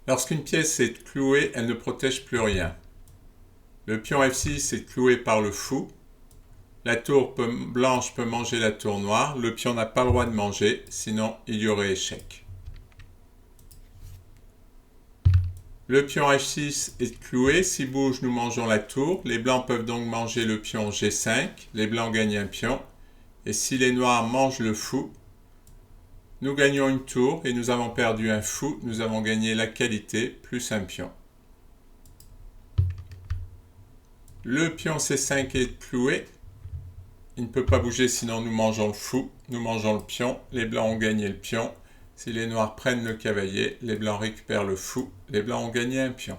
Lorsqu'une pièce est clouée, elle ne protège plus rien. Le pion F6 est cloué par le fou. La tour blanche peut manger la tour noire. Le pion n'a pas le droit de manger, sinon il y aurait échec. Le pion H6 est cloué. S'il bouge, nous mangeons la tour. Les blancs peuvent donc manger le pion G5. Les blancs gagnent un pion. Et si les noirs mangent le fou, nous gagnons une tour et nous avons perdu un fou. Nous avons gagné la qualité plus un pion. Le pion C5 est cloué. Il ne peut pas bouger sinon nous mangeons le fou. Nous mangeons le pion. Les blancs ont gagné le pion. Si les noirs prennent le cavalier, les blancs récupèrent le fou. Les blancs ont gagné un pion.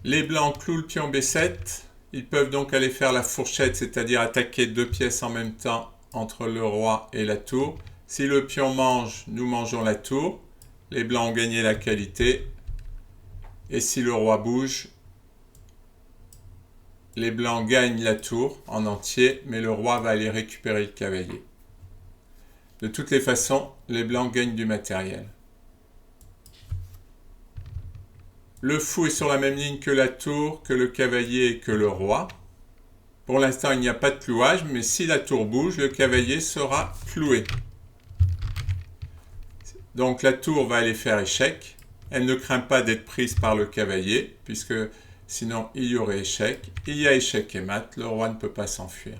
Les blancs clouent le pion B7. Ils peuvent donc aller faire la fourchette, c'est-à-dire attaquer deux pièces en même temps entre le roi et la tour. Si le pion mange, nous mangeons la tour. Les blancs ont gagné la qualité. Et si le roi bouge, les blancs gagnent la tour en entier, mais le roi va aller récupérer le cavalier. De toutes les façons, les blancs gagnent du matériel. Le fou est sur la même ligne que la tour, que le cavalier et que le roi. Pour l'instant, il n'y a pas de clouage, mais si la tour bouge, le cavalier sera cloué. Donc la tour va aller faire échec. Elle ne craint pas d'être prise par le cavalier, puisque sinon il y aurait échec. Il y a échec et mat, le roi ne peut pas s'enfuir.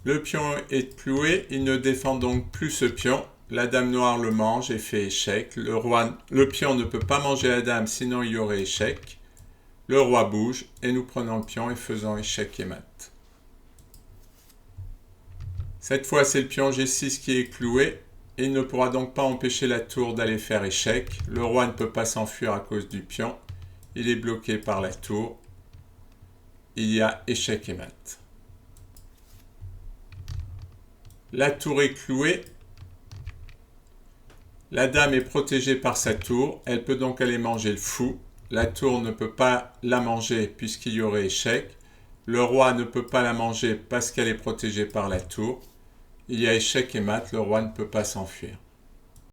Le pion est cloué, il ne défend donc plus ce pion. La dame noire le mange et fait échec. Le pion ne peut pas manger la dame, sinon il y aurait échec. Le roi bouge et nous prenons le pion et faisons échec et mat. Cette fois, c'est le pion G6 qui est cloué. Il ne pourra donc pas empêcher la tour d'aller faire échec. Le roi ne peut pas s'enfuir à cause du pion. Il est bloqué par la tour. Il y a échec et mat. La tour est clouée. La dame est protégée par sa tour. Elle peut donc aller manger le fou. La tour ne peut pas la manger puisqu'il y aurait échec. Le roi ne peut pas la manger parce qu'elle est protégée par la tour. Il y a échec et mat, le roi ne peut pas s'enfuir.